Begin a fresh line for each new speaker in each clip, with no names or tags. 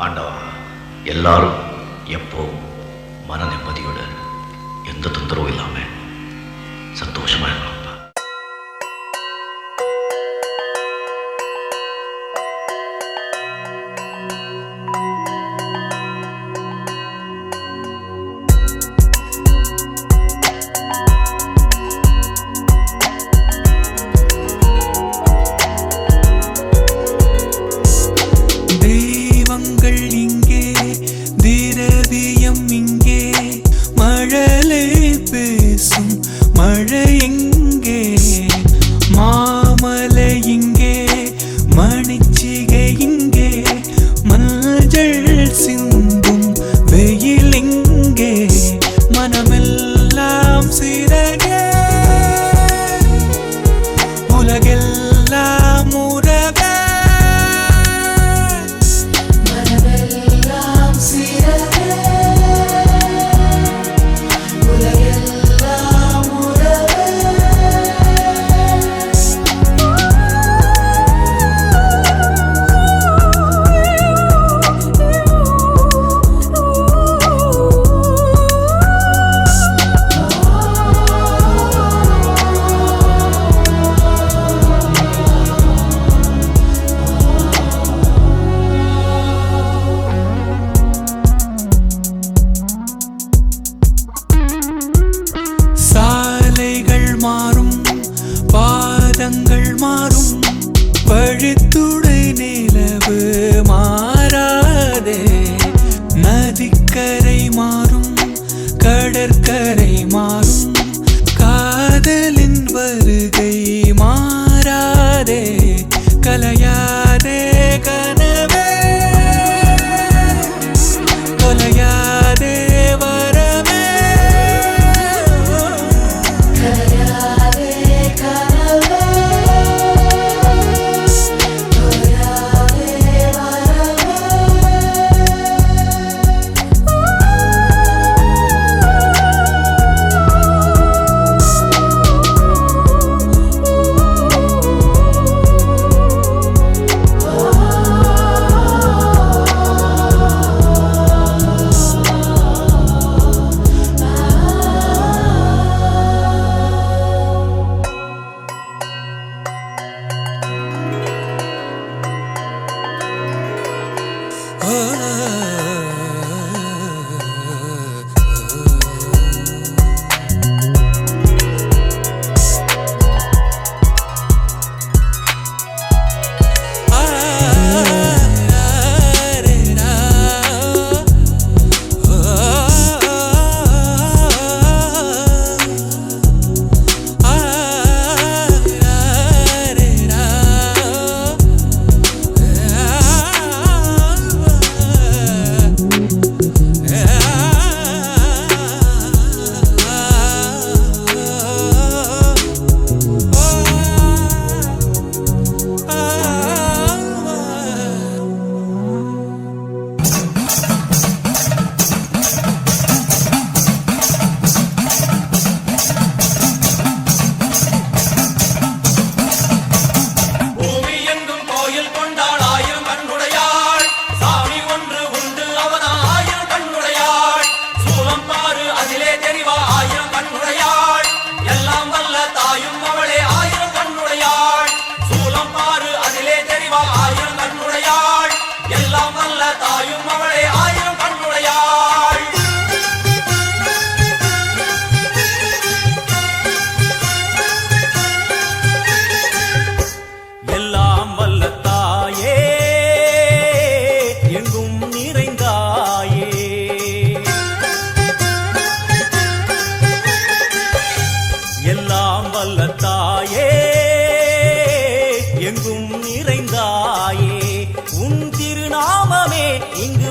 ஆண்டவா, எல்லாரும் எப்போ மன நிம்மதியோட எந்த தொந்தரவும் இல்லாம சந்தோஷமா இருக்கணும்.
வழித்துடை நிலவு மாறாதே, நதிக்கரை மாறும் கடற்கரை மாறும், காதலின் வருகை மாறாதே, கலையாதே கனவே கொலையாதே வரவே, கலையாதே கனவே கொலையாதே வரவே.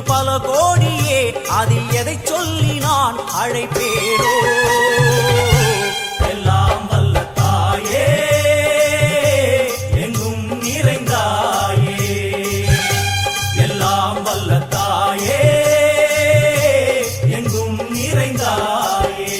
பல கோடியே அதில் எதை சொல்லி நான் அழைப்பேனோ. எல்லாம் வல்ல தாயே எங்கும் நிறைந்தாயே, எல்லாம் வல்ல தாயே எங்கும் நிறைந்தாயே.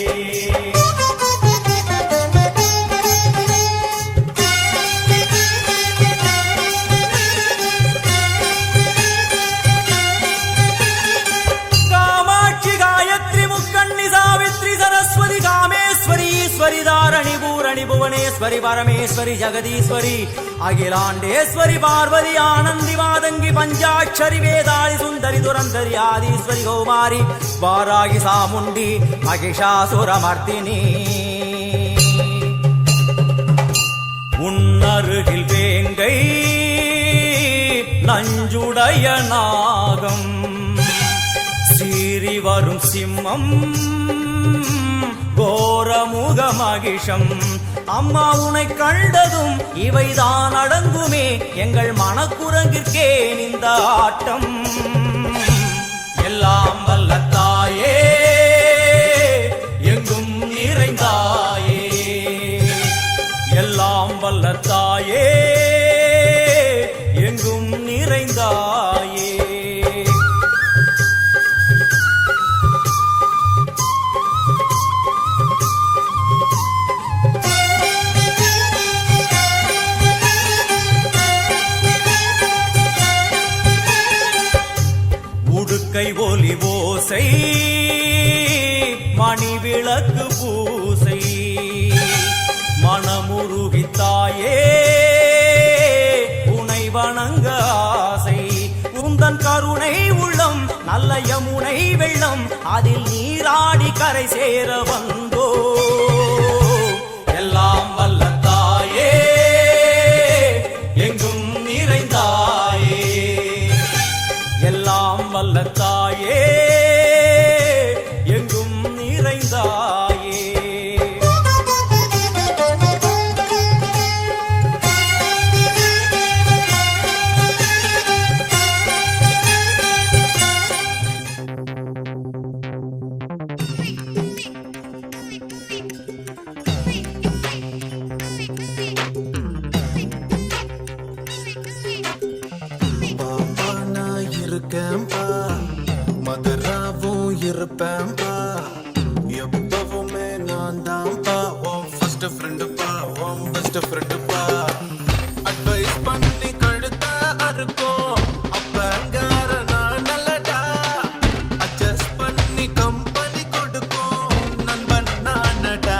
மகேஸ்வரி பரமேஸ்வரி ஜெகதீஸ்வரி அகிலாண்டேஸ்வரி பார்வதி ஆனந்தி மாதங்கி பஞ்சாட்சரி வேதாளி சுந்தரி துரந்தரி ஆதீஸ்வரி கௌமாரி வாராகி சாமுண்டி மகிஷாசுரமர்த்தினி உன்னருகில் வேங்கை நஞ்சுடைய நாகம் சீறி வரும் சிம்மம் கோரமுக மகிஷம் அம்மா உனை கண்டதும் இவைதான் அடங்குமே எங்கள் மனக்குரங்கிற்கே இந்த ஆட்டம் எல்லாம் வல்ல தாயே எங்கும் நிறைந்தாயே எல்லாம் வல்ல தாயே எங்கும் நிறைந்தாயே உடுக்கை ஒலி ஓசை மணி விளக்கு பூசை மனமுருகித்தாயே உனை வணங்க ஆசை உந்தன் கருணை உள்ளம் நல்ல யமுனை வெள்ளம் அதில் நீராடி கரை சேர வந்தோ எல்லாம் வல்ல தாயே எங்கும் நிறைந்தாயே எல்லாம் வல்ல தாயே எங்கும் நிறைந்தாயே
இருக்கேன்பா மதுராவும் இருப்பேன்பா எப்பவுமே நான் தான்ப்பா உன் ஃபர்ஸ்ட் ஃப்ரெண்டுப்பா உன் பெஸ்ட் ஃப்ரெண்டுப்பா அட்வைஸ் பண்ணி கழுத்த அறுக்கும் அப்பங்கார நான் நல்லடா அட்ஜஸ்ட் பண்ணி கம்பெனி கொடுக்கும் நண்பன் நானடா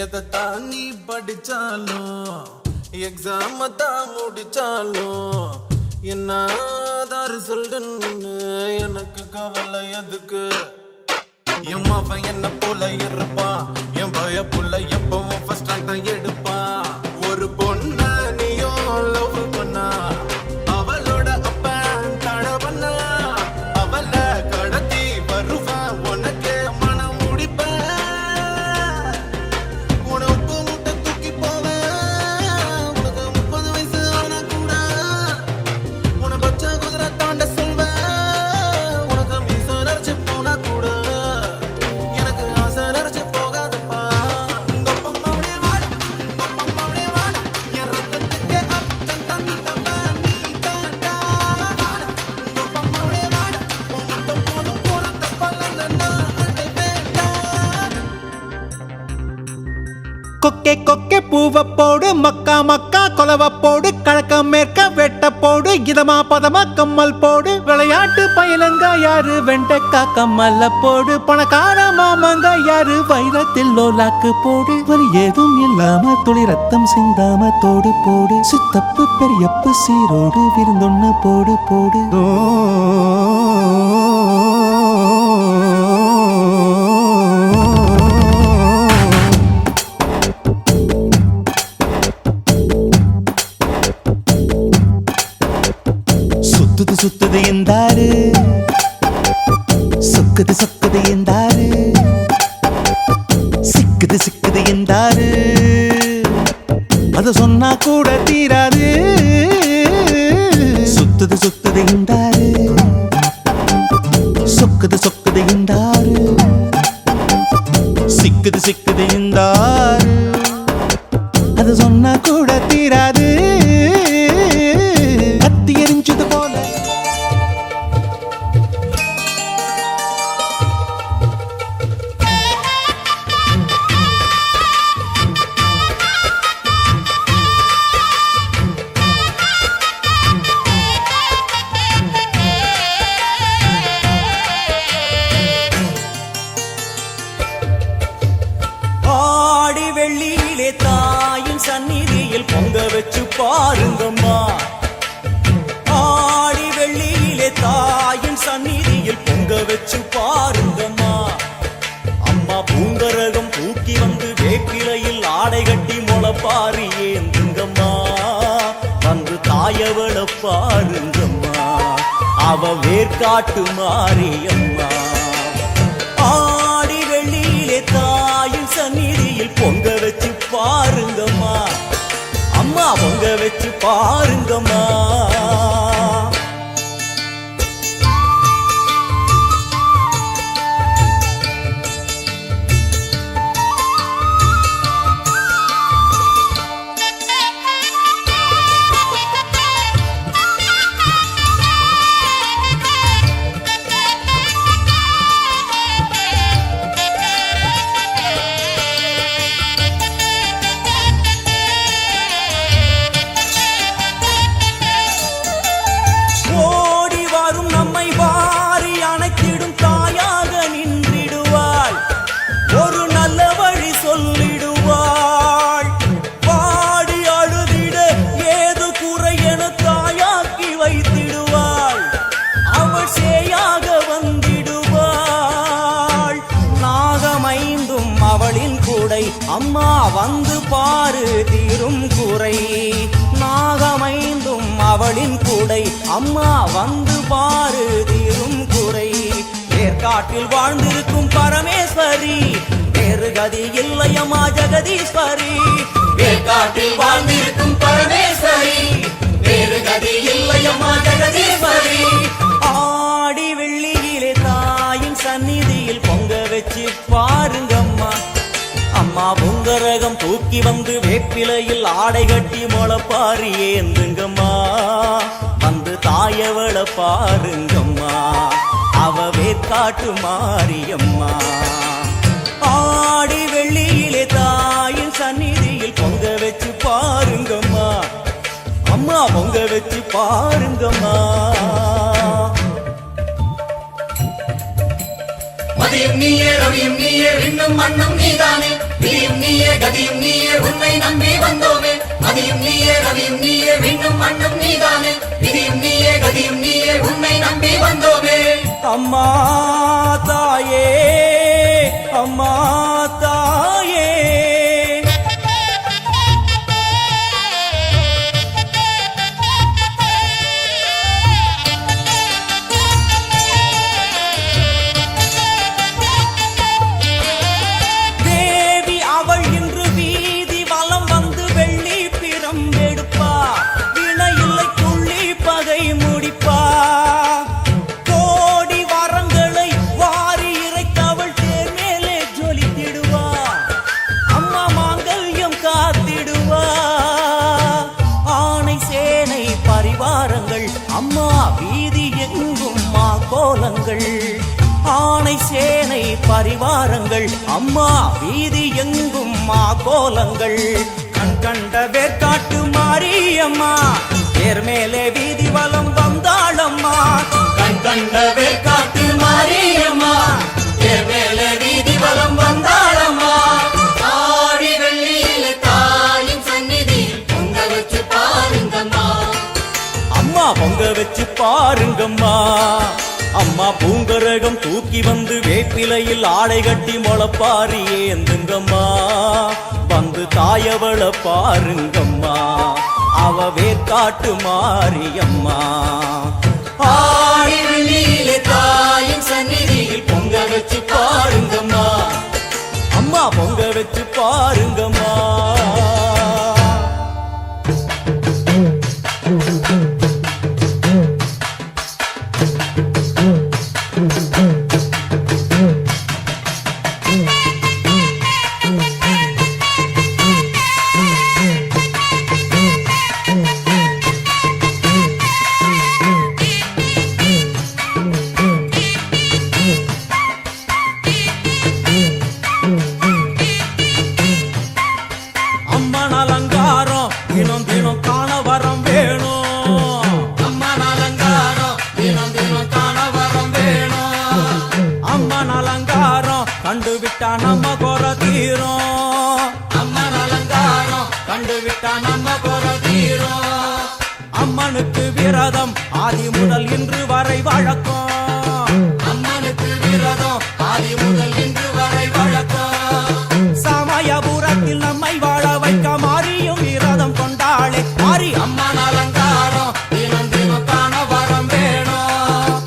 எதைத்தான் நீ படிச்சாலும் எக்ஸாம தான் முடிச்சாலும் என்ன ரிசல்ட்னு எனக்கு கவலை எதுக்கு என் மாவன் என்ன போல இருப்பான் என் பய புள்ள எப்பவும் ஃபர்ஸ்ட் ரேங்க் தான் எடுப்பான் ஒரு பொண்ண நீயும் லவ் பண்ணா அவளோட அப்பன் தட பண்ணா அவளை கடத்தி வருவான் உனக்கே மனம் முடிப்பேன்
கொக்கே கொக்கே பூவை போடு மக்கா மக்கா கொலவை போடு கழக்க மேற்க வெட்ட போடு இதமா பதமா கம்மல் போடு விளையாட்டு பயலங்க யாரு வெண்டைக்கா கம்மல்ல போடு பணக்கார மாமங்க யாரு வைரத்தில் லோலாக்கு போடு வலி ஏதும் இல்லாம துளி ரத்தம் சிந்தாம தோடு போடு சித்தப்பு பெரியப்பு சீரோடு விருந்தொன்னு போடு போடு சுத்துது சுத்துது எந்தாரு சொக்குது சொக்குது எந்தாரு சிக்குது சிக்குது எந்தாரு அத சொன்னா கூட தீராது சுத்துது சுத்துது எந்தாரு சொக்குது சொக்குது எந்தாரு சிக்குது சிக்குது எந்தாரு அத சொன்னா கூட தீராது கத்தி எரிஞ்சது போல
ஆடி வெள்ளியிலே தாயின் சந்நிதியில் பொங்க வச்சு பாருங்கம்மா ஆடி வெள்ளியிலே தாயின் சந்நிதியில் பொங்க வச்சு பாருங்கம்மா அம்மா பூங்கரகம் தூக்கி வந்து வேப்பிலையில் ஆடை கட்டி முளப்பாரி ஏந்துங்கம்மா வந்து தாயவள பாருங்கம்மா அவ வேர்க்காட்டு மாரியம்மா ஆடி வெள்ளியிலே தாயின் சந்நிதியில் பொங்க வச்சு பாருங்கம்மா அம்மா பொங்க வச்சு பாருங்கம்மா ஓடி வரும் நம்மை வாரி அணைத்திடும் தாயாக நின்றிடுவாள் ஒரு நல்ல வழி சொல்லிடுவாள் பாடி அழுதிட ஏது குறை என தாயாக்கி வைத்திடுவாள் அவள் சேயாக வந்திடுவாள் நாகமைந்தும் அவளின் கூடை அம்மா வந்து பாரு தீரும் குறை நாகமைந்தும் அவளின் கூடை அம்மா வந்து பாரு தீரும் குறை ஏற்காட்டில் வாழ்ந்திருக்கும் பரமேஸ்வரி வேறு கதி இல்லையம்மா ஜெகதீஸ்வரி ஏற்காட்டில் வாழ்ந்திருக்கும் பரமேஸ்வரி வேறு கதி இல்லையம்மா ஜெகதீஸ்வரி ஆடி வெள்ளியிலே தாயின் சந்நிதியில் பொங்க வச்சு பாருங்கம்மா அம்மா பொங்கரகம் தூக்கி வந்து வேப்பிலையில் ஆடை கட்டி முளப்பாரி ஏந்துங்கம்மா வந்து தாயவள பாருங்கம்மா அவ வேர்க்காட்டு மாரியம்மா ஆடி வெள்ளியிலே தாயின் சந்நிதியில் பொங்க வச்சு பாருங்கம்மா அம்மா பொங்க வச்சு பாருங்கம்மா
மதியும் நீயே ரவியும் நீயே விண்ணும் மண்ணும் நீதானே விதியும் நீயே கதியும் நீயே உன்னை நம்பி வந்தோமே மதியும் நீயே ரவியும் நீயே விண்ணும் மண்ணும் நீதானே விதியும் நீயே கதியும் நீயே உன்னை நம்பி வந்தோமே
அம்மா தாயே அம்மா தாயே தேவி அவள் இன்று வீதி வலம் வந்து வெள்ளி பிரம்பெடுப்பா வினையில்லை துள்ளி பகை முடிப்பா கோடி வரங்களை வாரி இறைத்தவள் தேர் மேலே ஜொலித்திடுவா அம்மா மாங்கல்யம் காத்திடுவா ஆணை சேனை பரிவாரங்கள் அம்மா வீதி எங்கும் மா கோலங்கள் ஆணை சேனை பரிவாரங்கள் அம்மா வீதி எங்கும் மா கோலங்கள் கண் கண்ட வேர்க்காட்டு மாரியம்மா தேர் மேலே வீதி வலம் வந்தாளம்மா கண் கண்ட வேர்க்காட்டு பாருங்கம்மா. அம்மா பூங்கரகம் தூக்கி வந்து வேப்பிலையில் ஆடை கட்டி முளப்பாரி ஏந்துங்கம்மா. வந்து தாயவள பாருங்கம்மா, அவ வேர்க்காட்டு மாரியம்மா. ஆடிவிழியிலே தாயின் சந்நிதியில் பொங்க வச்சு பாருங்கம்மா, அம்மா பொங்க வச்சு பாருங்கம்மா. அம்மன் அலங்காரம் தினம் தினம் காண வரம் வேணும். அம்மன் அலங்காரம் தினம் தினம் காண வரம் வேணும். அம்மன் அலங்காரம் கண்டு விட்டா நம்ம குறை தீரும். அம்மன் அலங்காரம் கண்டு விட்டா நம்ம குறை தீரும். அம்மனுக்கு விரதம் ஆதி முதல் இன்று வரை வழக்கம். அம்மனுக்கு விரதம் ஆதி முதல் இன்று வரை வழக்கம். சமயபுரத்தில் நம்மை வாழ வைக்க மாறியும் விரதம் கொண்டாளே மாறி. அம்மன் அலங்காரம் தினம் தினம் காண வரம் வேணும்.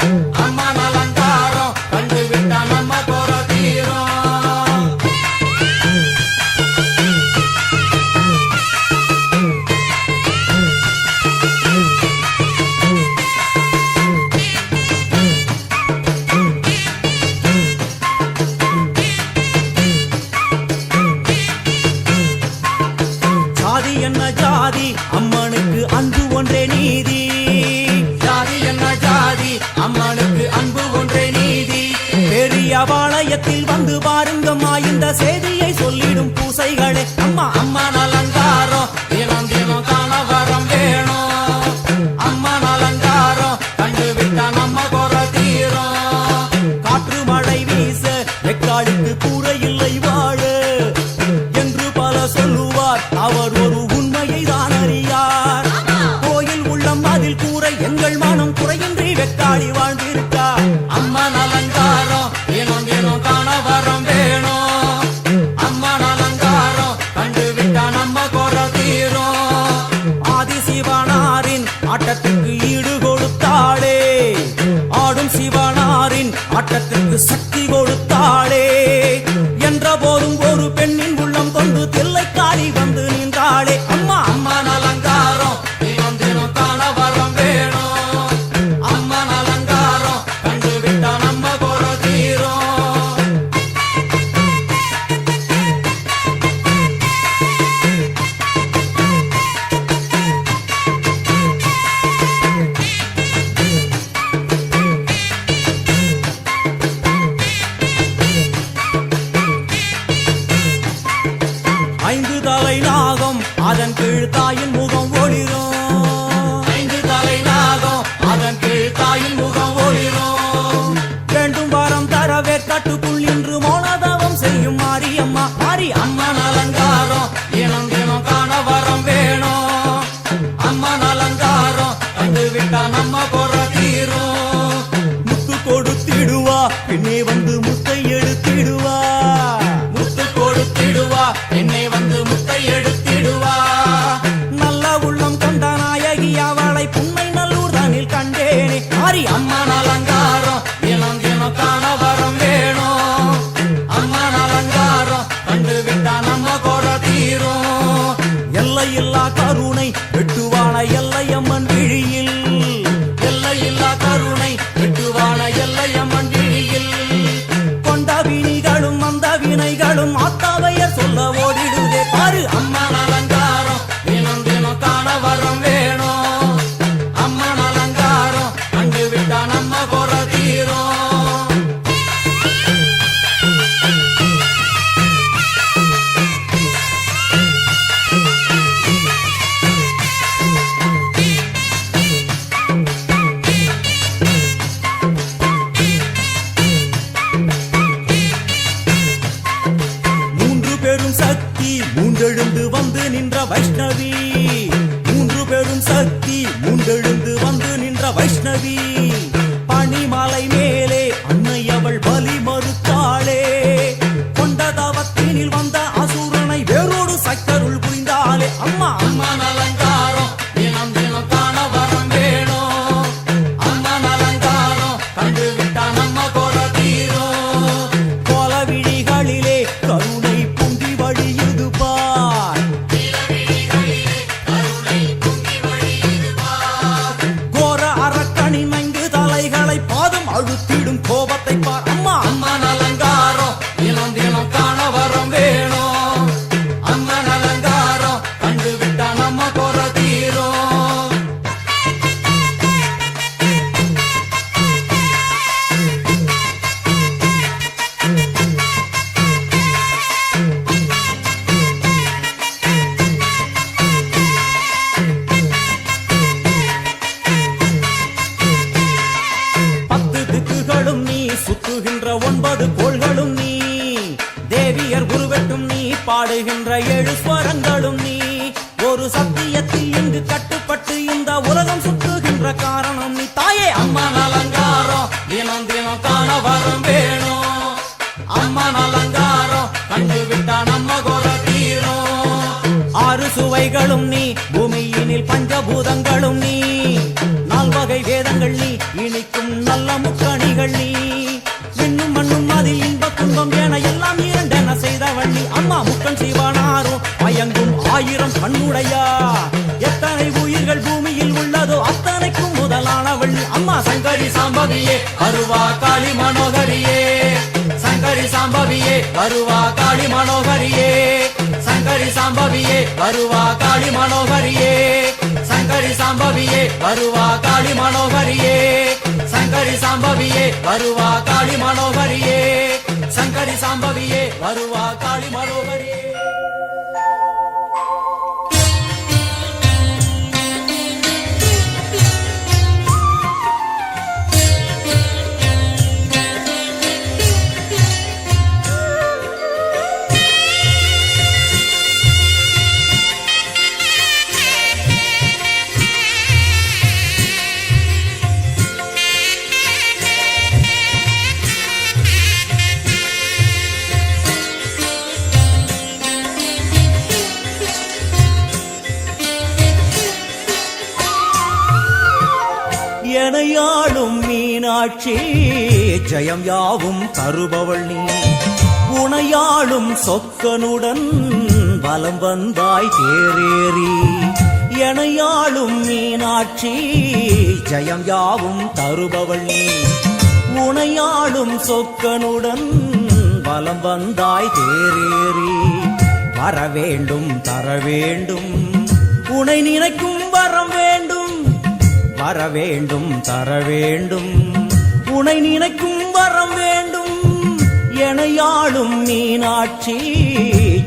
அம்மன் அலங்காரம் கண்டு விட்டா நம்ம குறை தீரும். ஜாதி என்ன ஜாதி, அம்மனுக்கு அன்பு ஒன்றே நீதி. ஜாதி என்ன ஜாதி, அம்மனுக்கு அன்பு ஒன்றே நீதி. பெரிய பாளையத்தில் வந்து பாருங்கம்மா, இந்த செய்தியை சொல்லிடும் பூசைகளே. அம்மா அம்மன் அலங்காரம் தினம் தினம் காண வரம் வேணும். அம்மன் அலங்காரம் கண்டு விட்டா நம்ம குறை தீரும். காற்று மழை வீச வெக்காளுக்கு கூரை இல்லை வாழ என்று பல சொல்லுவார், அவர் ஒரு உண்மையை தான் அறியார். கோயில் உள்ளம் அதில் கூரை எங்கள் மனம் குறையின்றி வெக்காளி வாழ்ந்திருக்கார். அம்மன் அலங்காரம் தினம் தினம் காண வரம் வேணும். அம்மன் அலங்காரம் கண்டு விட்டா நம்ம குறை தீரும். ஆதி சிவனாரின் ஆட்டத்துக்கு ஈடு கொடுத்தாளே, ஆடும் சிவனாரின் ஆட்டத்துக்கு சக்தி கொடுத்தாளே. என்ற போதும் ஒரு பெண்ணின் உள்ளம் கொண்டு தில்லைக்காளி வந்து நின்றாளே. அம்மா அம்மன் அலங்காரம் தினம் தினம் காண வரம் வேணும். அம்மன் அலங்காரம் கண்டு விட்டா நம்ம குறை தீரும். ஐந்து தலை நாகம் அதன் கீழ் தாயின் முகம் ஒளிரும். ஐந்து தலை நாகம் அதன் கீழ் தாயின் முகம் ஒளிரும். வேண்டும் வரம் தரவே கட்டுக்குள் இன்று மௌனதவம் செய்யும் மாரியம்மா. மாரி அம்மன் அலங்காரம் தினம் தினம் காண வரம் வேணும். அம்மன் அலங்காரம் கண்டு விட்டா நம்ம குறை தீரும். முத்து கொடுத்திடுவா பின்னே வந்து முத்தை எடுத்திடுவா. முத்து கொடுத்திடுவா என்னை வந்து முத்தை எடுத்திடுவா. நல்ல உள்ளம் கொண்ட நாயகி அவளை புன்னை நல்லூர் தனில் கண்டேனே. மாறி அம்மன் அலங்காரம் தினம் தினம் காண வரம் வேணும். அம்மன் அலங்காரம் கண்டு விட்டா நம்ம குறை தீரும். எல்லையில்லா கருணை வெட்டுவான எல்லையம்மன் விழியில். எல்லையில்லா கருணை வெட்டுவான எல்லையம்மன் விழியில். கொண்ட வினிகளும் அந்த வினைகளும் ஆத்தாவையர் சொல்ல ஓடிடுதே பாரு. அம்மன் அலங்காரம் தினம் தினம் காண வரம் வேணும். அம்மன் அலங்காரம் கண்டு விட்டா நம்ம குறை தீரும். மூன்றெழுந்து வந்து நின்ற வைஷ்ணவி. மூன்று பெரும் சக்தி மூன்றெழுந்து வந்து நின்ற வைஷ்ணவி. கண்டு விட்டா நம்ம கோல தீரும் கோல விழிகளிலே கருணை பொங்கி வழியுது பார் கோர அரக்கணி மைந்து தலைகளை பாதம் அழுத்திடும் கோபத்தை பார் அம்மா அம்மா அலங்காரம் தினம் தினம் காண வரம் வேணும் அம்மா அலங்காரம் கண்டு விட்டா நம்ம கோர தீரும் பத்து திக்குகளும் நீ சுத்துகின்ற 9 கோள்களும் நீ தேவியர் குருவெட்டும் நீ பாடுகின்ற 7 ஸ்வரங்களும் நீ ஒரு சத்தியத்தில் இங்கு கட்டுப்பட்டு இந்த உலகம் சுற்றுகின்ற காரணம் நீ தாயே அம்மா அலங்காரம் தினம் தினம் காண வரம் வேணும் அம்மா அலங்காரம் கண்டு விட்டா நம்ம கோர தீரும் 6 சுவைகளும் நீ பூமியினில் பஞ்சபூதங்களும் நீ 4 வகை வேதங்கள் நீ இனிக்கும் நல்ல முக்கணிகள் நீ விண்ணும் மண்ணும் அதில் இன்ப துன்பம் என எல்லாம் இரண்டென செய்தவள் நீ அம்மா முக்கன் சிவனாரும் மயங்கும் 1000 கண்ணுடையா எத்தனை உயிர்கள் பூமியில் உள்ளதோ அத்தனைக்கும் முதலானவள் நீ அம்மா சங்கரி சாம்பவியே அருவா காளி மனோகரியே சங்கரி சாம்பவியே அருவா காளி மனோகரியே சங்கரி சாம்பவியே அருவா காளி மனோகரியே சங்கரி சாம்பவியே அருவா காளி மனோகரியே சங்கரி சாம்பவியே அருவா காளி மனோகரியே சங்கரி சாம்பவியே அருவா காளி மனோகரியே எனையாளும் மீனாட்சி ஜெயம் யாவும் தருபவள் நீ உனையாளும் சொக்கனுடன் பலம் வந்தாய் தேரேறி எனையாளும் மீனாட்சி ஜெயம் யாவும் தருபவள் நீ உனையாளும் சொக்கனுடன் பலம் வந்தாய் தேரேறி வர வேண்டும் தர வேண்டும் உனை நினைக்கும் வரம் வேண்டும் வர வேண்டும் தர வேண்டும் உனை நினைக்கும் வரம் வேண்டும் எனையாளும் மீனாட்சி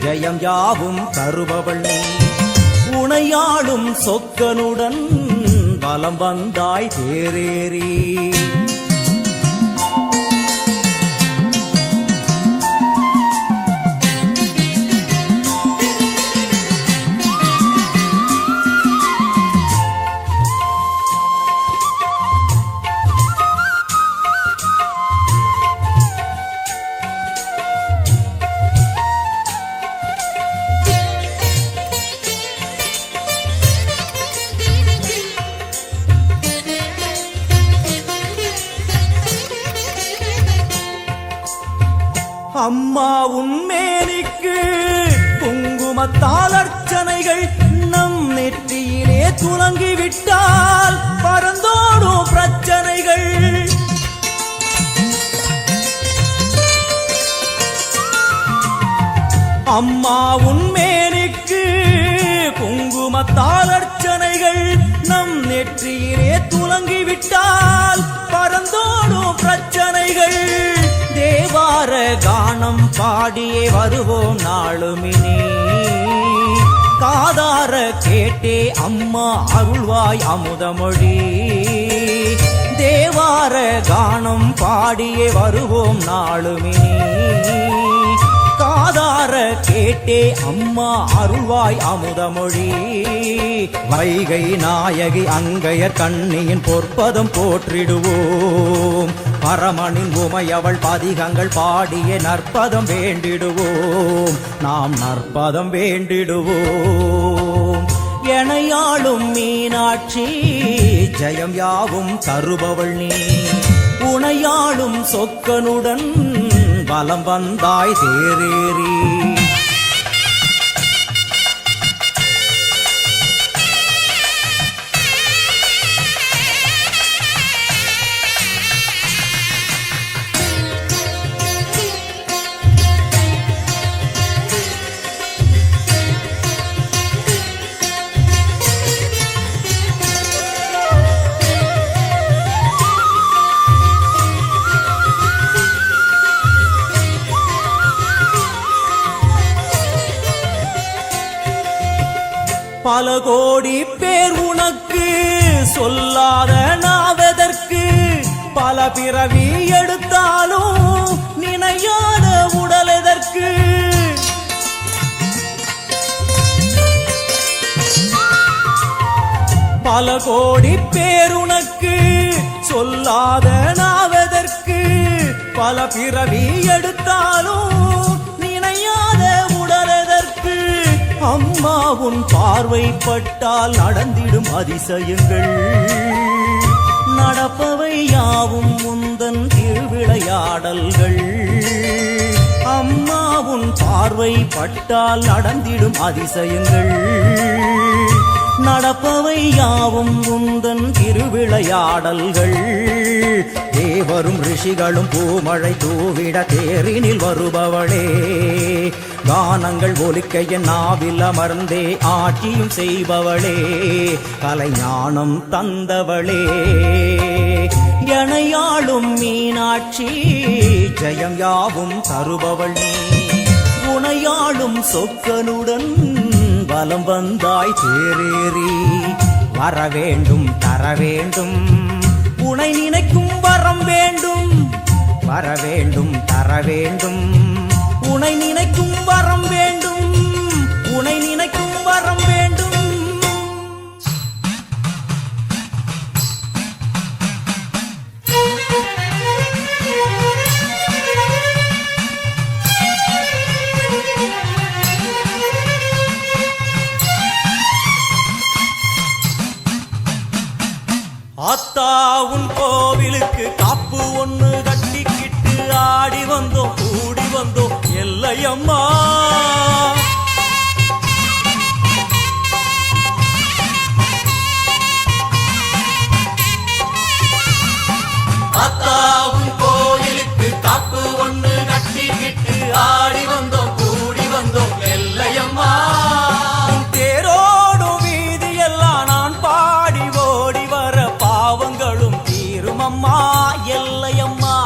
ஜெயம் யாவும் தருபவள் நீ உனையாளும் சொக்கனுடன் பலம் வந்தாய் தேரேறி அம்மா உன்மேனிக்கு குங்குமத்தால் அர்ச்சனைகள் நம் நெற்றியிலே துலங்கிவிட்டால் பறந்தோடும் பிரச்சனைகள் அம்மா உன்மேனிக்கு குங்குமத்தால் அர்ச்சனைகள் நம் நெற்றியிலே துலங்கிவிட்டால் பறந்தோடும் பிரச்சனைகள் தேவார கானம் பாடியே வருவோம் நாளுமினே காதார கேட்டே அம்மா அருள்வாய் அமுதமொழி தேவார கானம் பாடியே வருவோம் நாளுமினே காதார கேட்டே அம்மா அருள்வாய் அமுதமொழி வைகை நாயகி அங்கையர் கண்ணியின் பொற்பதம் போற்றிடுவோம் பரமனின் உமையவள் பதிகங்கள் பாடிய நற்பதம் வேண்டிடுவோம் நாம் நற்பதம் வேண்டிடுவோம் எனையாளும் மீனாட்சி ஜெயம் யாவும் தருபவள் நீ உனை சொக்கனுடன் வலம் வந்தாய் தேரேறி. பல கோடி பேர் உனக்கு சொல்லாத நாவதற்கு, பல பிறவி எடுத்தாலும் நினையாத உடல் எதற்கு. பல கோடி பேர் உனக்கு சொல்லாத நாவதற்கு, பல பிறவி எடுத்தாலும் நினையாத உடல் எதற்கு. அம்மா உன் பார்வைப்பட்டால் நடந்திடும் அதிசயங்கள், நடப்பவை யாவும் முந்தன் திருவிளையாடல்கள். அம்மா உன் பார்வைப்பட்டால் நடந்திடும் அதிசயங்கள், நடப்பவை யாவும் முந்தன் திருவிளையாடல்கள். தேவரும் ரிஷிகளும் பூமழை தூவிட தேரினில் வருபவளே, கானங்கள் ஒலிக்க என் நாவில் அமர்ந்தே ஆட்சியும் செய்பவளே, கலைஞானம் தந்தவளே. எனையாளும் மீனாட்சி ஜெயம் யாவும் தருபவள் நீ, உனையாளும் சொக்கனுடன் வலம் வந்தாய் தேரேறி. வரவேண்டும் தரவேண்டும் உனை நினைக்கும் வரம் வேண்டும், வரவேண்டும் தரவேண்டும் உனை நினைக்கும் வரம் வேண்டும், உனை நினைக்கும் வரம் வேண்டும். ஆத்தா உன் கோவிலுக்கு காப்பு ஒண்ணு கட்டிக்கிட்டு ஆடி வந்தோம் கூடி வந்தோம் எல்லையம்மா. ஆத்தா உன் கோவிலுக்கு காப்பு ஒண்ணு கட்டிக்கிட்டு ஆடி வந்தோம் கூடி வந்தோம் எல்லையம்மா. தேரோடும் வீதியெல்லாம் நான் பாடி ஓடி வர பாவங்களும் தீருமம்மா எல்லையம்மா.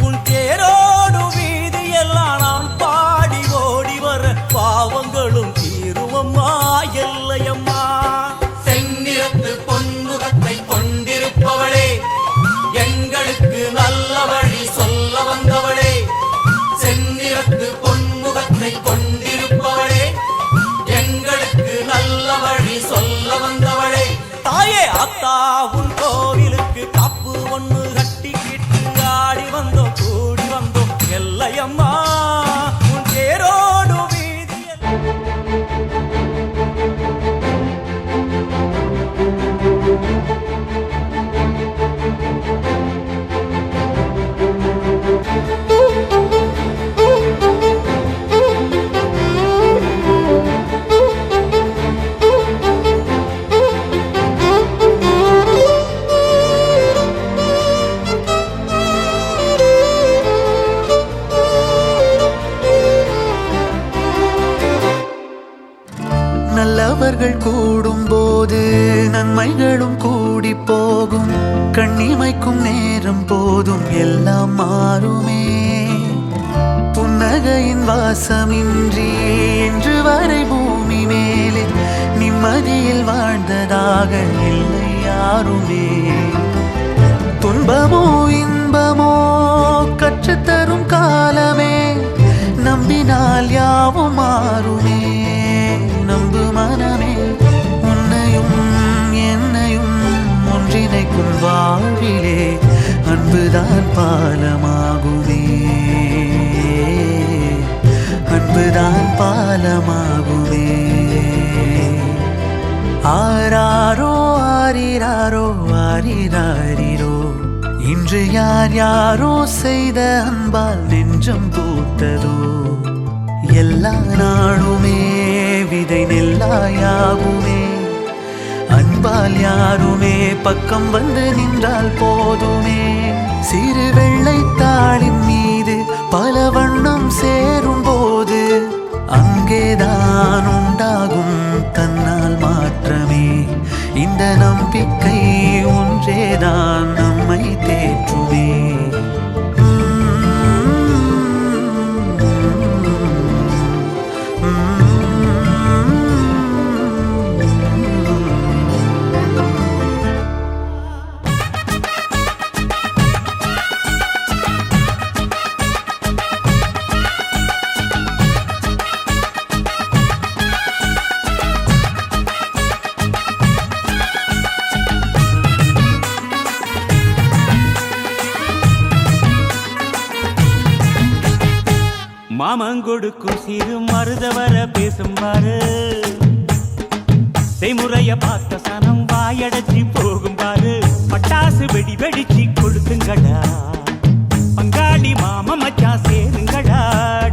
உன் தேரோடு வீதியெல்லாம் நான் பாடி ஓடி வர பாவங்களும் தீருமம்மா எல்லையம்மா. செந்நிறத்து பொன்முகத்தை கொண்டிருப்பவளே, எங்களுக்கு நல்ல வழி சொல்ல வந்தவளே. செந்நிறத்து பொன்முகத்தை கொண்டிருப்பவளே, எங்களுக்கு நல்ல வழி சொல்ல வந்தவளே. தாயே ஆத்தா உன் கோவிலுக்கு காப்பு ஒண்ணு கட்டிக்கிட்டு ஆடி வந்தோம் கூடி வந்தோம் எல்லையம்மா. உன் தேரோடு வீதியில்
நல்லவர்கள் கூடும் போது நன்மைகளும் கூடி போகும், கண்ணிமைக்கும் நேரம் போதும் எல்லாம் மாறுமே. புன்னகையின் வாசமின்றி இன்று வரை பூமி மேலே நிம்மதியில் வாழ்ந்ததாக இல்லை யாருமே. துன்பமோ இன்பமோ கற்றுத்தரும் காலமே, நம்பினால் யாவும் மாறுமே. நம்பு மனமே, உன்னையும் என்னையும் ஒன்றிணைக்கும் வாழ்விலே அன்புதான் பாலமாகுமே, அன்புதான் பாலமாகுமே. ஆராரோ ஆரிராரோ ஆரிராரிரோ இன்று இன்று யார் யாரோ செய்த அன்பால் நெஞ்சம் பூத்ததோ எல்லா நாளுமே விதை நெல்லாயாகுமே அன்பால் யாருமே பக்கம் வந்து நின்றால் போதுமே சிறு வெள்ளைத்தாளின் மீது பல வண்ணம் சேரும் போது அங்கேதான் உண்டாகும் தன்னால் மாற்றமே இந்த நம்பிக்கை ஒன்றேதான் நம்மை தேற்றுமே
மாமங்கொடுக்கும் சிறு மருதவர பேசும் பாரு செய்முறைய பார்த்த சனம் வாயடைச்சி போகும் பாரு பட்டாசு வெடி வெடிச்சு கொடுத்துங்கடா பங்காளி மாம மச்சா சேருங்கடா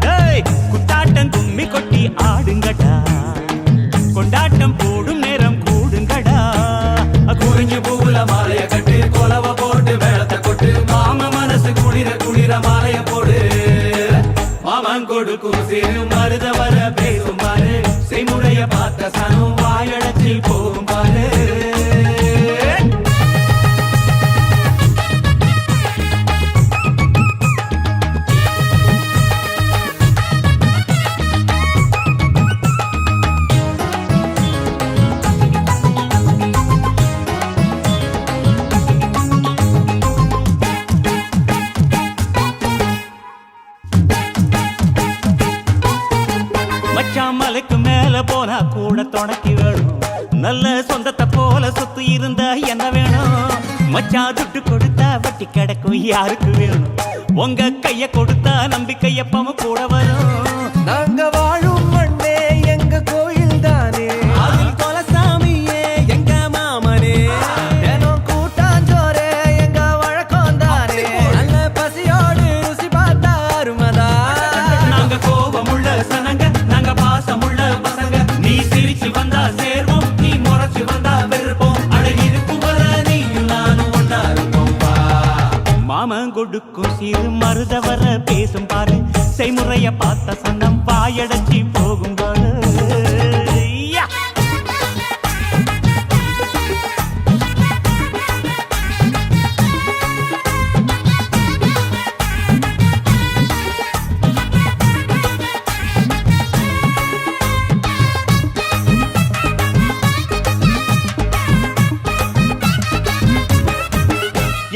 டேய் குத்தாட்டம் கும்மி கொட்டி ஆடுங்கடா கொண்டாட்டம் போடும் நேரம் கூடுங்கடா குறிஞ்சு பூவுல மாலைய கட்டு கொலவ போட்டு மேளத்தை கொட்டு மாம மனசு குளிர குளிர மாலைய போடு மாமங்கொடுக்கும் சிறு மருதவர பேசும் பாரு செய்முறைய பார்த்த சனம் வாயடைச்சி போகும் பாரு மலைக்கு மேல போனா கூட துணைக்கு வேணும் நல்ல சொந்தத்தை போல சொத்து இருந்தா என்ன வேணும் மச்சான் துட்டு கொடுத்தா வட்டி கிடக்கும் யாருக்கு வேணும் உங்க கைய கொடுத்தா நம்பிக்கை எப்பவும் கூட வரும்
நாங்க வாழும் மண்ணே எங்க கோயில் தானே
அதில் கொலசாமியே எங்க மாமனே
தினம் கூட்டாஞ்சோரே எங்க வழக்கம் தானே நல்ல பசியோடு ருசி பார்த்தா அருமதா
நாங்க கோபமுள்ள சனங்க நாங்க பாசமுள்ள பசங்க நீ சிரிச்சு வந்தா சேர்வோம் நீ முறைச்சு வந்தா வெறுப்போம் அழகிருக்கும் வர நீயும் நானும் ஒன்னா இருப்போம் மாமன் கொடுக்கும் சிறு மருதவர பேசும் பாரு செய்முறைய பார்த்த சன்னம் வாயடைச்சி போகும் பாரு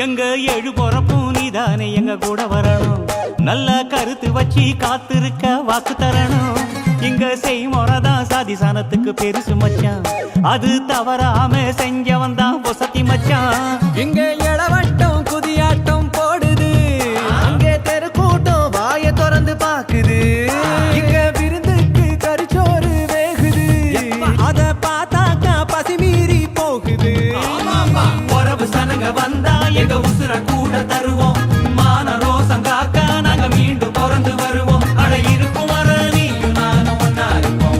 எங்க ஏழு பொறப்பும் நீதானே எங்க கூட வரணும் நல்ல கருத்து வச்சு காத்திருக்க வாக்கு தரணும் இங்க செய்முறைதான் சாதி சாணத்துக்கு பெருசு மச்சான் அது தவறாம செஞ்சவன் தான் பொசத்தி மச்சான்
இங்க இளவட்டம் குதியாட்டம் போடுது அங்கே தெரு கூட்டம் வாய திறந்து பாக்குது இங்க விருந்துக்கு கரிச்சோறு வேகுது அத பார்த்தாக்கா பசி மீறி போகுது
உறவு சனங்க வந்தா எங்க உசுர கூட தருவோம் மான ரோசம் காக்க நாங்க மீண்டும் பிறந்து வருவோம் அட இருக்கும் வர நீயும் நானும் ஒன்னா இருப்போம்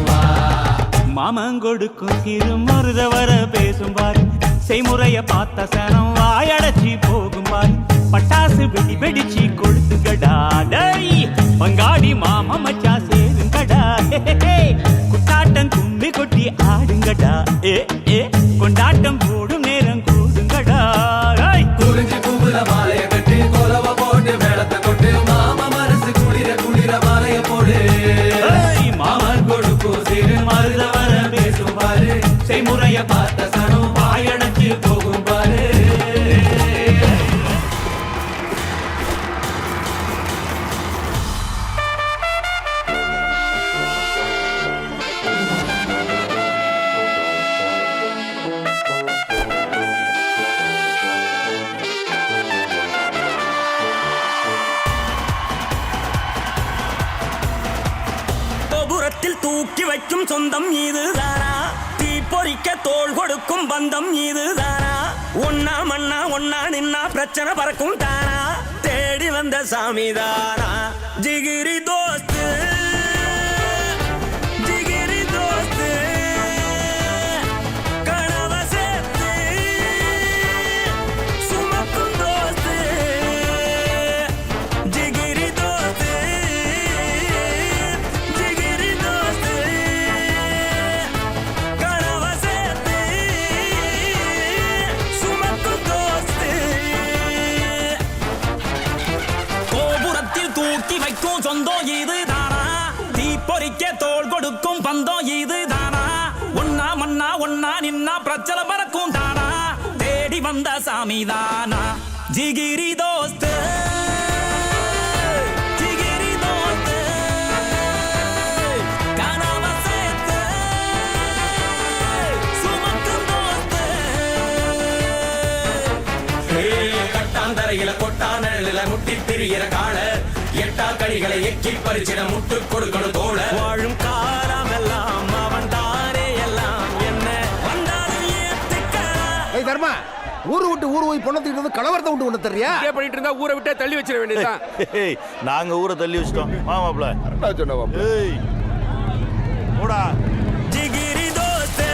மாமங்கொடுக்கும் சிறு மருதவர பேசும் பாரு செய்முறைய பார்த்த சனம் வாயடைச்சி போகும் பாரு பட்டாசு வெடி வெடிச்சு கொடுத்துங்கடா டேய் பங்காளி மாமா மச்சா சேருங்கடா குத்தாட்டம் கும்மி கொட்டி ஆடுங்கடா ஏ கொண்டாட்டம் போடும் நேரம் கூடுங்கடா குறிஞ்சி பூவுல மாலைய கட்டி கொலவ போட்டு மேளத்தை கொட்டு மாமா மனசு குளிர குளிர மாலைய போடு மாமன் கொடுக்கும் சிறு மருதவர பேசும் பாரு செய்முறைய பார்த்த சனம் வாயடைச்சு போகும் பாரு தூக்கி வைக்கும் சொந்தம் இதுதானா தீ பொறிக்க தோள் கொடுக்கும் பந்தம் இதுதானா ஒன்னா மண்ணா ஒன்னா நின்னா பிரச்சனை பறக்கும் தானா தேடி வந்த சாமிதானா ஜிகிரி தோஸ்து ஜிகிரி தோஸ்து கனவ சேர்த்து சுமக்கும் தோஸ்து ஜிகிரி தோஸ்து ஜிகிரி தோஸ்து கனவ சேர்த்து சுமக்கும் தோஸ்து கோபுரத்தில் தூக்கி வைக்கும் சொந்தம் இது தானா தீப்பொறிக்க தோள் கொடுக்கும் பந்தம் இது தானா ஒன்னா மண்ணா ஒன்னா நின்னா பிரச்சனை பறக்கும் தானா தேடி வந்த சாமி தானா ஜிகிரி தோஸ்து ஜிகிரி தோஸ்து கனவ சேர்த்து சுமக்கும் தோஸ்து கட்டாந்தரையில கொட்டானல முட்டி திரியிற கால எட்டா கடிகளை எக்கி பறிச்சிட முட்டு கொடுக்கணும் தோழ வாழும் காலம் எல்லாம் அவன் தானே எல்லாம் என்ன வந்தாலும் ஏத்துக்கலாம்.
ஏய் தர்மா, ஊரு விட்டு ஊர் போய் பொண்ணத்துக்கிட்டு வந்து கலவரத்தை விட்டு ஒண்ணு தெரியா
பண்ணிட்டு இருந்தா ஊரை விட்டே தள்ளி வச்சிட வேண்டியதுதான்.
நாங்க ஊரை தள்ளி வச்சிட்டோம் மாமாப்ல
சொன்னவா
ஏய் போடா
ஜிகிரி தோஸ்து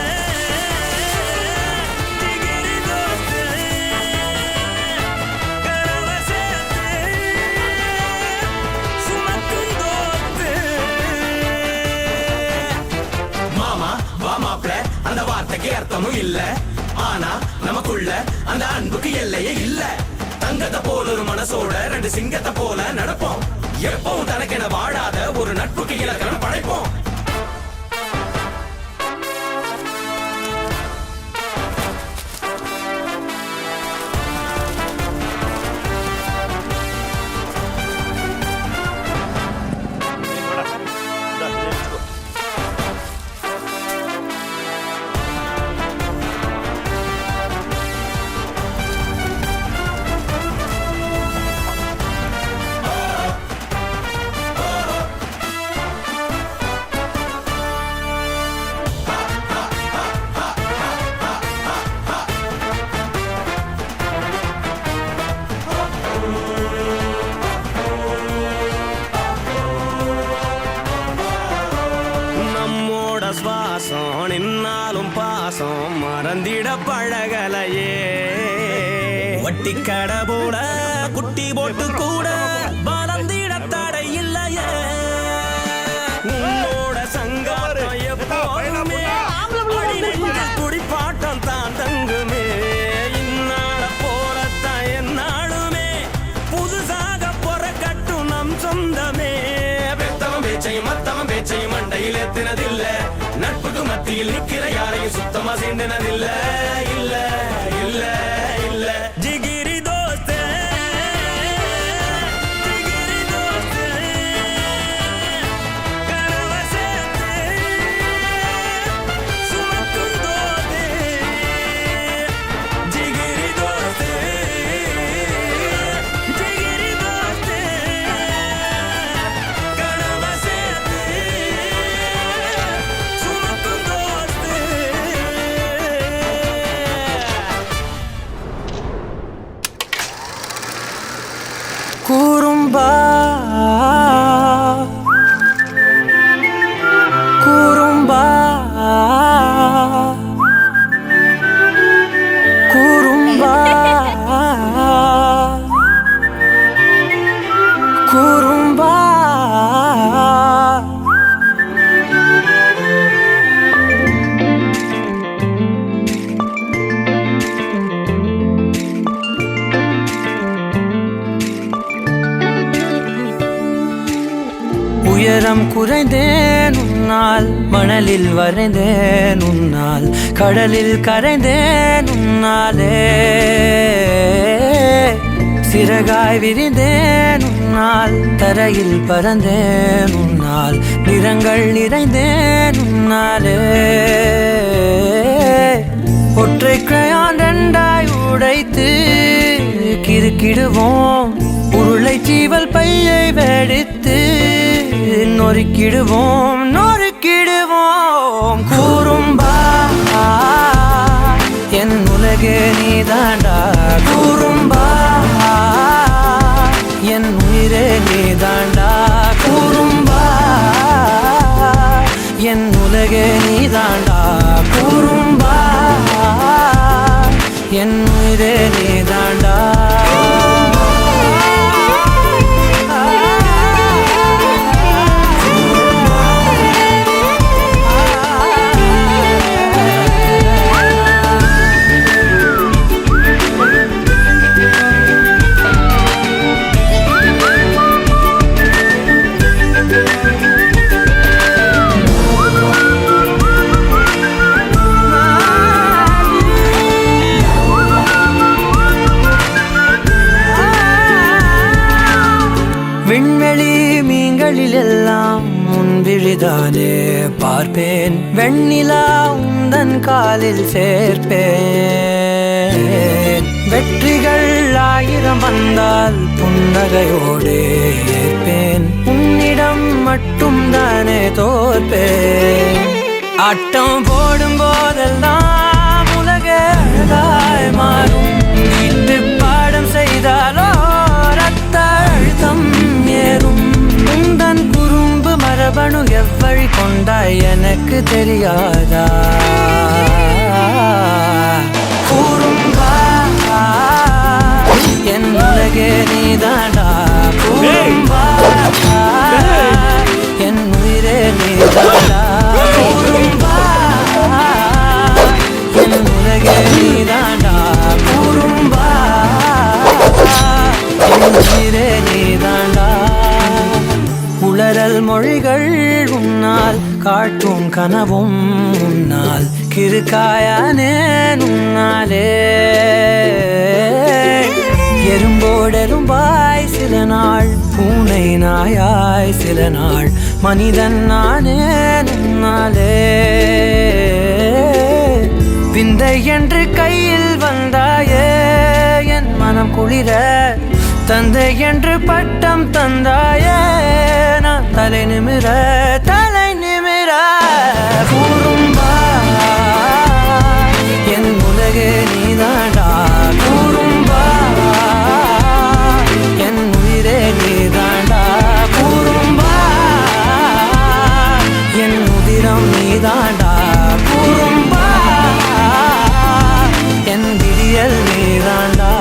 ஜிகிரி தோஸ்து கனவ சேர்த்து சுமக்கும் தோஸ்து மாமா வா மாப்ள அந்த வார்த்தைக்கு அர்த்தமும் இல்ல ஆனா நமக்குள்ள அந்த அன்புக்கு எல்லையே இல்ல தங்கத்தை போல ஒரு மனசோட ரெண்டு சிங்கத்தை போல நடப்போம் எப்பவும் தனக்கென வாழாத ஒரு நட்புக்கு இலக்கணம் படைப்போம் நம்மோட சுவாசம் நின்னாலும் பாசம் மறந்திட பழகலையே வட்டி கடை போல குட்டி போட்டு கூட பலந்திட தடை இல்லையே உன்னோட சங்காரம் எப்போதுமே அடி நெஞ்சில் குடிப்பாட்டம் தான் தங்குமே இன்னாட போலத்தான் என்னாலுமே புதுசாக பொறக்கட்டும் நம் சொந்தமே பெத்தவன் பேச்சையும் மத்தவன் பேச்சையும் மண்டையில் எத்தினதில்ல நட்புக்கு மத்தியில் நிக்கிற யாரையும் சுத்தமா சேர்ந்தனதில்ல இல்ல இல்ல இல்ல ஜிகிரி தோஸ்து ஜிகிரி தோஸ்து கனவ சேர்த்து சுமக்கும் தோஸ்து ஜிகிரி தோஸ்து ஜிகிரி தோஸ்து கனவ சேர்த்து சுமக்கும் தோஸ்து
குறும்பா குறும்பா குறும்பா குறும்பா உயரம் குறைந்தேன் உன்னால் மணலில் வரைந்தேன் உன்னால் கடலில் கரைந்தேன் உன்னாலே சிறகாய் விரிந்தேன் உன்னால் தரையில் பறந்தேன் உன்னால் நிறங்கள் நிறைந்தேன் உன்னாலே ஒற்றை கிரையான் ரெண்டாய் உடைத்து கிறுக்கிடுவோம் உருளை சீவல் பையை வெடித்து நொறுக்கிடுவோம் நொறுக்கிடுவோம் குறும்பா என் உலகில் உலகே நீதாண்டா கூறும்பா என் உயிரே நீதாண்டா கூறும்பா என் உலகே நீதாண்டா கூறும்பா என் உயிரே நீதாண்டா விண்வெளி மீன்களிலெல்லாம் முன்விழிதானே பார்ப்பேன் வெண்ணிலா உந்தன் காலில் சேர்ப்பேன் வெற்றிகள் 1000 வந்தால் புன்னகையோடு ஏற்பேன் உன்னிடம் மட்டும் தானே தோற்பேன் ஆட்டம் போடும் போதெல்லாம் உலக அழகாய் மாறும் வீட்டு பாடம் செய்தாலோ ஏறும் உந்தன் குறும்பு மரபணு எவ்வழி கொண்டாய் எனக்கு தெரியாதா கூறும்பா என் உலகே நீதாண்டா கூறும்பா என் உயிரே நீதாண்டா கூறும்பா என் உலகே நீதாண்டா கூறும்பா என் உயிரே நீதாண்டா உளறல் மொழிகள் உன்னால் காட்டும் கனவும் உன்னால் கிறுக்காயானே உன்னாலே எறும்போடெரும்பாய் சில நாள் பூனை நாயாய் சில நாள் மனிதன் நானே உன்னாலே விந்தை என்று கையில் வந்தாயே என் மனம் குளிர தந்தை என்று பட்டம் தந்தாயே நான் தலை நிமிர கூறும்பா என் உலகே நீதாண்டா கூறும்பா என் உயிரே நீதாண்டா கூறும்பா என் உதிரம் நீதாண்டா கூறும்பா என் விடியல் நீதாண்டா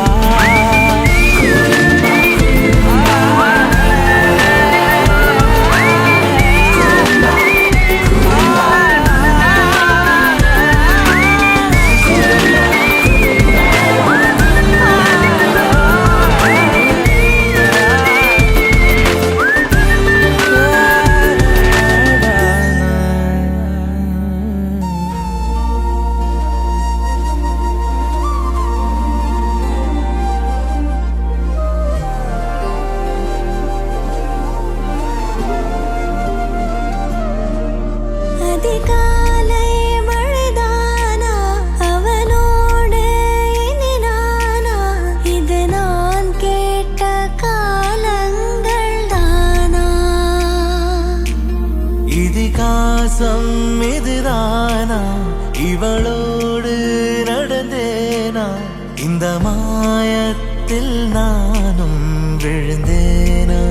இதுதானா இவளோடு நடந்தேனா இந்த மாயத்தில் நானும் விழுந்தேனா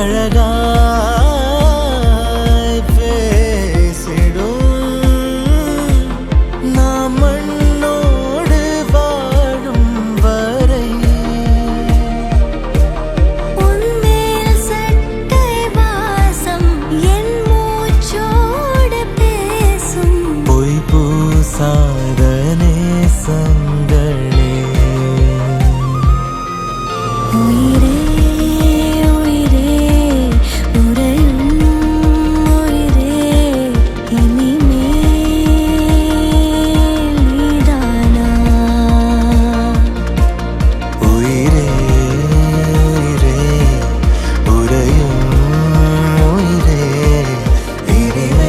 அழகாய் பேசிடும் நாம் மண்ணோடு வாழும் வரை
உன்மேல் சட்டை வாசம் என் மூச்சோடு பேசும்
பொய் பூசாத நேசங்களே
உயிரே உயிரே உறையும் உயிரே இனிமேல் நீதானா
உயிரே உயிரே உறையும் உயிரே இனிமேல்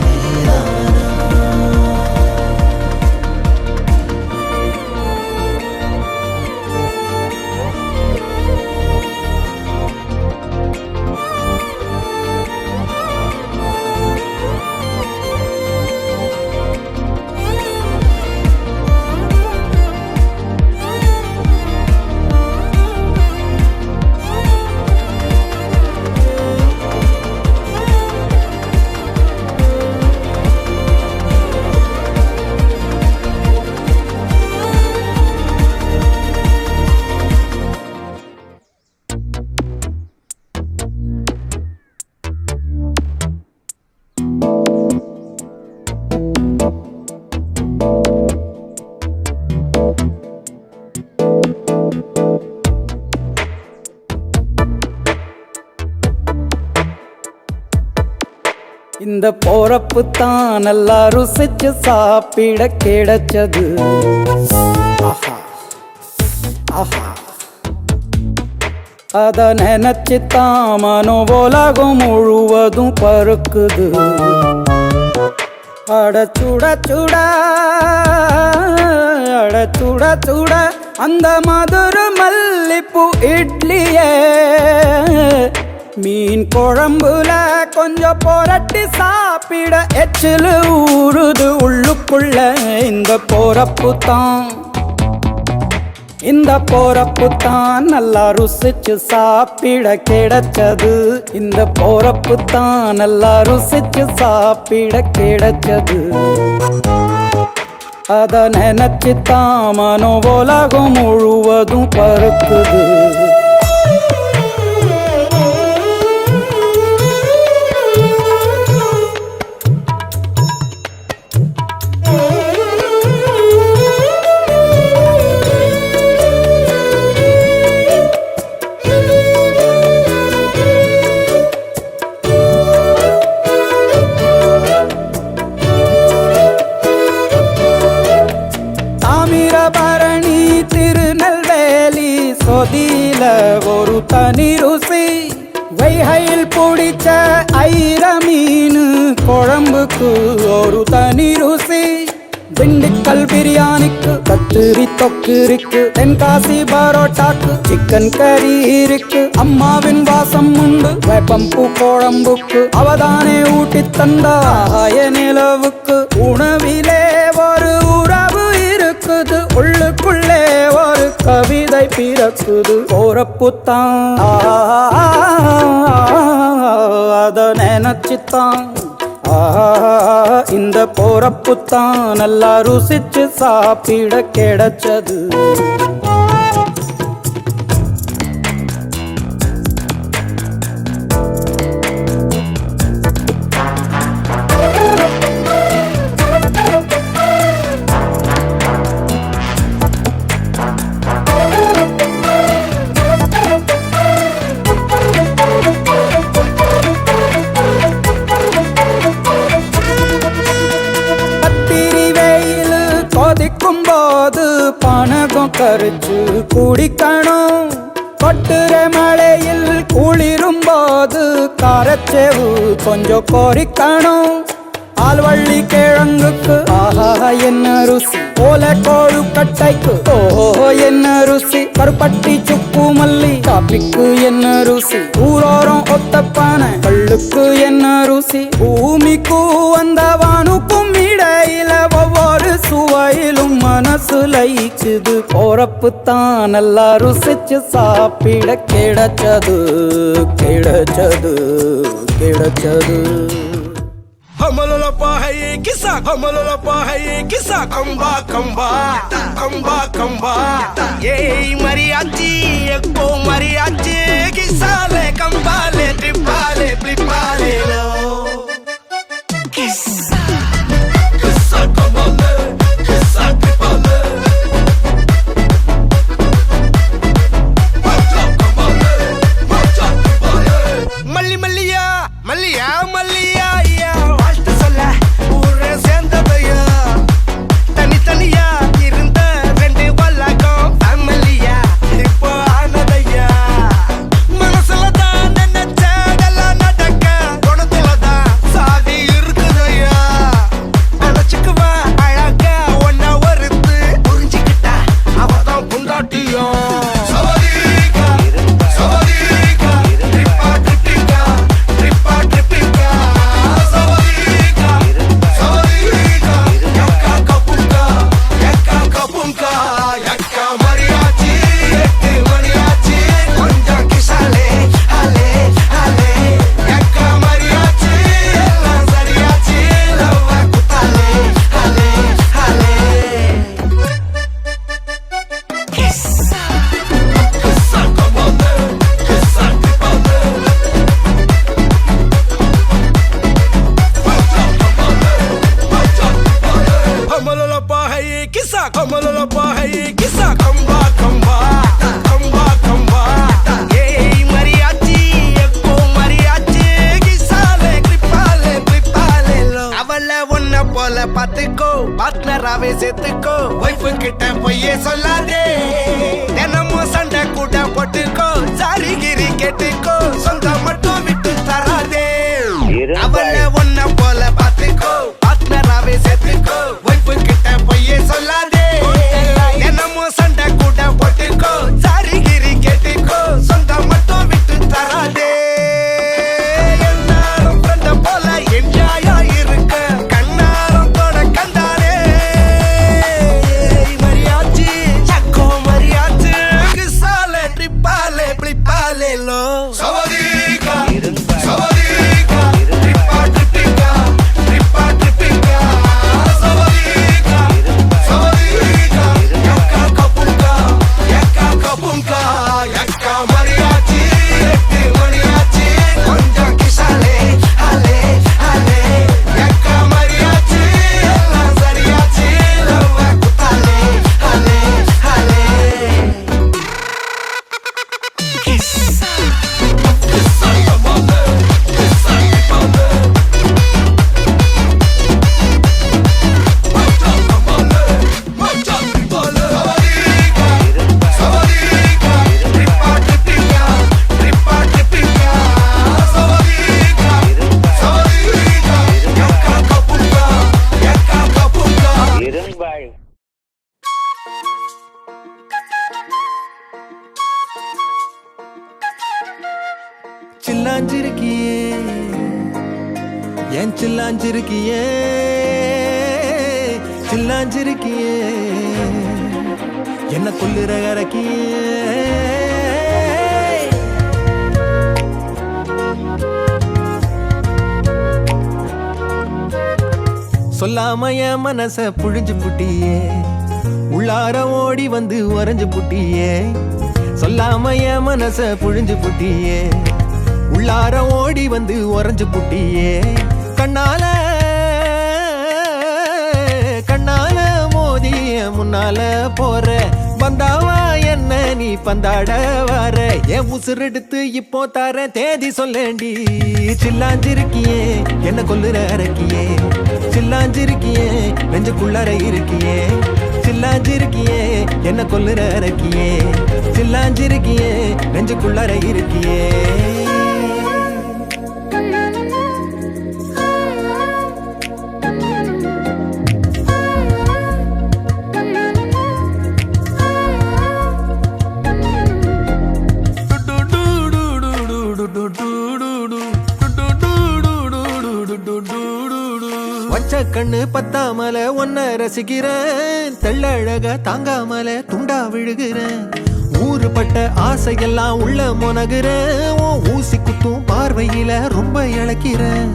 நீதானா
இந்த போறப்பு தான் நல்லா ருசிச்சு சாப்பிட கிடைச்சது. ஆஹா ஆஹா அத நினைச்சு தான் மனோ உலகம் முழுவதும் பருக்குது. அட சுட சுட அட சுட சுட அந்த மதுர மல்லிப்பூ இட்லியே மீன் குழம்புல கொஞ்சம் புரட்டி சாப்பிட எச்சிலு ஊறுது உள்ளுக்குள்ள. இந்த போறப்பு தான் நல்லா ருசிச்சு சாப்பிட கிடைச்சது. இந்த போறப்பு தான் நல்லா ருசிச்சு சாப்பிட கிடைச்சது. அத நினைச்சு தான் மனோ உலகம் முழுவதும் பருக்குது. தாமிரபரணி திருநெல்வேலி சொதியில ஒரு தனி ருசி. வைகையில் பிடிச்ச ஐர மீன் குழம்புக்கு ஒரு தனி ருசி. திண்டுக்கல் பிரியாணிக்கு கத்திரி தொக்கு இருக்கு. தென்காசி பரோட்டாக்கு சிக்கன் கறி இருக்கு. அம்மாவின் வாசம் உண்டு வேப்பம்பூ குழம்புக்கு. அவதானே ஊட்டி தந்தாய நிலவுக்கு. உணவிலே ஒரு உறவு இருக்குது. உள்ளுக்குள்ளே ஒரு கவிதை பிறக்குது. போறப்புத்தான் அத நினைச்சுத்தான் இந்த போறப்புத்தான் நல்லா ருசிச்சு சாப்பிட கிடைச்சது. போது பணகம் கரிச்சு குடிக்கணும். கொட்டுற மழையில் குளிரும் போது காரச்சேவு கொஞ்சம் பொறிக்கணும். ஆல்வள்ளி கிழங்குக்கு ஆஹா என்ன ருசி. ஓலை கோழுக்கட்டைக்கு ஓஹோ என்ன ருசி. கருப்பட்டி சுக்கு மல்லி காப்பிக்கு என்ன ருசி. ஊரோரம் ஒத்தப்பான கள்ளுக்கு என்ன ருசி. பூமிக்கும் அந்த வானுக்கும் இடையில ஒவ்வொரு சுவையிலும் மனசு லயிக்குது. கிடைச்சது போறப்பு தான் நல்லா ருசிச்சு சாப்பிட கிடைச்சது கிடைச்சது கிடைச்சது
हमलोलपा है ये किस्सा हमलोलपा है ये किस्सा कंबा कंबा कंबा कंबा ये मरियाची एको मरियाची किस्सा ले कंबा ले ट्रिपा ले फ्लिपा ले लो किस्सा किस्सा कंबा ले किस्सा ट्रिपा ले मल्ली मल्लिया मल्लिया मल्लिया தனித்தனியா இருந்த ரெண்டு வல்லகம் ஃபேமிலியா இப்போ ஆனதையா மனசுல தான் நினைச்சதெல்லாம் நடக்க குணத்துல தான் சாதி இருக்குதையா நினைச்சுக்குவா அழகா ஒன்ன ஒருத்து புரிஞ்சுக்கிட்டா அவதான் புண்டாட்டியும் हमलोलपा है ये किस्सा कंबा कंबा कंबा कंबा ये मरियाची एको मरियाची किस्सा ले क्लिपा ले लो அவளை ஒன்ன போல பாத்துக்கோ பார்ட்னராவே சேர்த்துக்கோ வைஃப் கிட்ட பொய்யே சொல்லாதே தினமும் சண்டை கூட போட்டுக்கோ சாரிகிரி கேட்டுக்கோ சொந்தம் மட்டும் விட்டு தராதே அவளை ஒன்ன போல பாத்துக்கோ பார்ட்னராவே சேர்த்துக்கோ வைஃப் கிட்ட பொய்யே சொல்லாதே தினமும் சண்டை கூட போட்டுக்கோ சாரிகிரி கேட்டுக்கோ சொந்தம் மட்டும் விட்டு தராதே எல்லாரும் ஃப்ரெண்ட போல என்ஜாயா இருக்க கண்ணாரம் தொட கண்டாரே மரியாச்சி சக்கோ மரியாச்சி கிசாலே ட்ரிப்பாலே பிளிப்பாலே லோ சவதிகா சவதிகா ட்ரிப்பா ட்ரிப்பிகா ட்ரிப்பா ட்ரிப்பிகா சவதிகா சவதிகா யக்கா கபுங்கா யக்கா கபுங்கா யக்கா மரியாச்சி எட்டு மணியாச்சி கொஞ்சம் கிசாலே ஹலே ஹலே யக்கா மரியாச்சி எல்லாம் சரியாச்சி லவ் குத்தாலே ஹலே ஹலே கிஸ்ஸா கிஸ்ஸா கமாலே கிஸ்ஸா கமாலே மச்சா கமாலே மச்சா கமாலே சவதிகா ட்ரிப்பா ட்ரிப்பிகா ட்ரிப்பா ட்ரிப்பிகா சவதிகா சவதிகா யக்கா கபுங்கா யக்கா கபுங்கா
சில்லாஞ்சிருக்கியே ஏன் சில்லாஞ்சிருக்கியே சில்லாஞ்சிருக்கியே என்ன கொல்லுற கரக்கியே சொல்லாம என் மனச புழிஞ்சு புட்டியே உள்ளார ஓடி வந்து உறைஞ்சு புட்டியே சொல்லாம என் மனச புழிஞ்சு புட்டியே உள்ளார ஓடி வந்து உறைஞ்சு புட்டியே கண்ணால கண்ணால மோதி முன்னால போற வந்தாவா என்ன நீ பந்தாட வர என் உசுரெடுத்து இப்போ தர தேதி சொல்லேண்டி சில்லாஞ்சிருக்கியே என்ன கொல்லுற அரக்கியே சில்லாஞ்சிருக்கியே நெஞ்சுக்குள்ளற இருக்கியே சில்லாஞ்சிருக்கியே என்ன கொல்லுற அரக்கியே சில்லாஞ்சிருக்கியே நெஞ்சுக்குள்ளற இருக்கியே வச்ச
கண்ணு பத்தாமல ஒன்ன ரசிக்கிறேன் தெள்ளழக தாங்காமல துண்டா விழுகிறேன் ஊறுபட்ட ஆசையெல்லாம் உள்ள முனகுறேன் உன் ஊசி குத்தும் பார்வையில ரொம்ப இழக்கிறேன்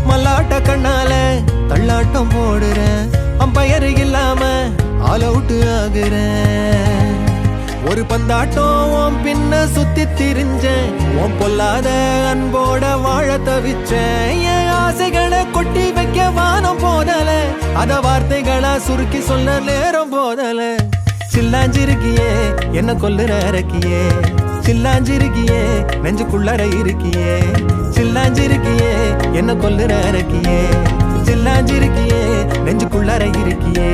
மல்லாட்ட கண்ணால தள்ளாட்டம் போடுறேன் அம்பயரு இல்லாம ஆல் அவுட் ஆகுறேன் ஒரு பந்தாட்டம் உன் பின்ன சுத்தி திரிஞ்சேன் உன் பொல்லாத அன்போட வாழ தவிச்சேன் என் ஆசைகளை கொட்டி வைக்க வானம் போதல அத வார்த்தைகளா சுருக்கி சொல்ல நேரம் போதல சில்லாஞ்சிருக்கியே என்ன கொல்லுற இறக்கியே சில்லாஞ்சிருக்கியே நெஞ்சுக்குள்ளற இருக்கியே சில்லாஞ்சிருக்கியே என்ன கொல்லுற இறக்கியே சில்லாஞ்சிருக்கியே நெஞ்சுக்குள்ளற இருக்கியே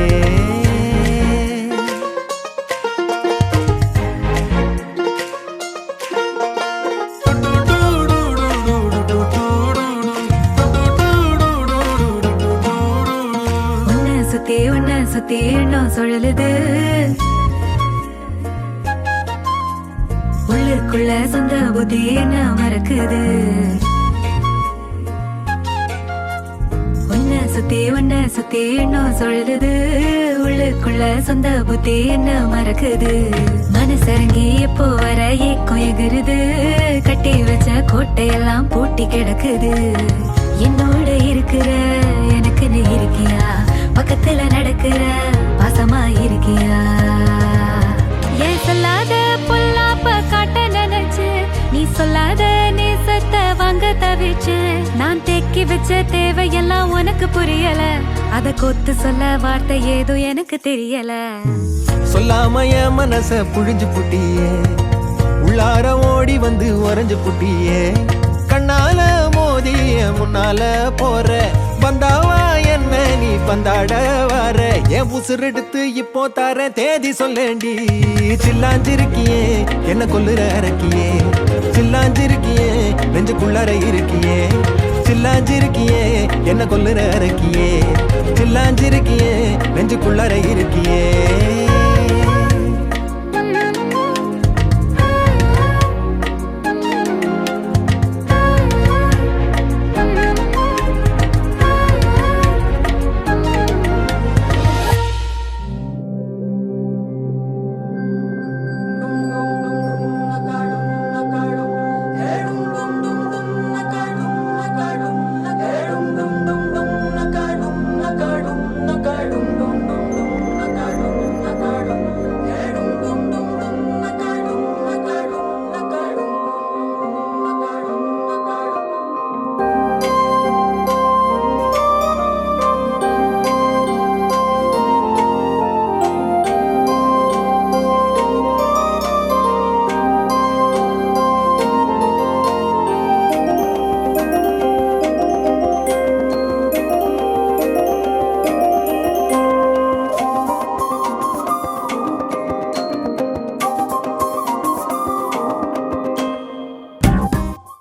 உன்னை சுத்தி எண்ணம் சுழலுது உள்ளுக்குள்ள சொந்த புத்தி என்ன மறக்குது உன்னை சுத்தி எண்ணம் சுழலுது உள்ளுக்குள்ள சொந்த புத்தி என்ன மறக்குது மனசரங்கி எப்போ வர ஏக்கம் எகுருது கட்டி வச்ச கோட்டையெல்லாம் பூட்டி கிடக்குது என்னோட இருக்கிற எனக்குன்னு இருக்கியா பக்கத்துல நடக்கிற பாசமா இருக்கியா ஏன் சொல்லாத பொல்லாப்ப காட்ட நினைச்சு நீ சொல்லாத நேசத்தை வாங்க தவிச்சு நான் தேக்கி வச்ச தேவையெல்லாம் உனக்கு புரியல அத கொத்து சொல்ல வார்த்தை ஏதோ எனக்கு தெரியல
சொல்லாம என் மனச புழிஞ்சு புட்டியே உள்ளார ஓடி வந்து உறைஞ்சு புட்டியே கண்ணால மோதிய முன்னால போற வந்தாவா என்ன நீ பந்தாட வர என் உசுர் எடுத்து இப்போ தர தேதி சொல்லேண்டி சில்லாஞ்சிருக்கியே என்ன கொல்லுற இறக்கியே சில்லாஞ்சிருக்கியே நெஞ்சுக்குள்ளற இருக்கியே சில்லாஞ்சிருக்கியே என்ன கொல்லுற இறக்கியே சில்லாஞ்சிருக்கியே நெஞ்சுக்குள்ளற இருக்கியே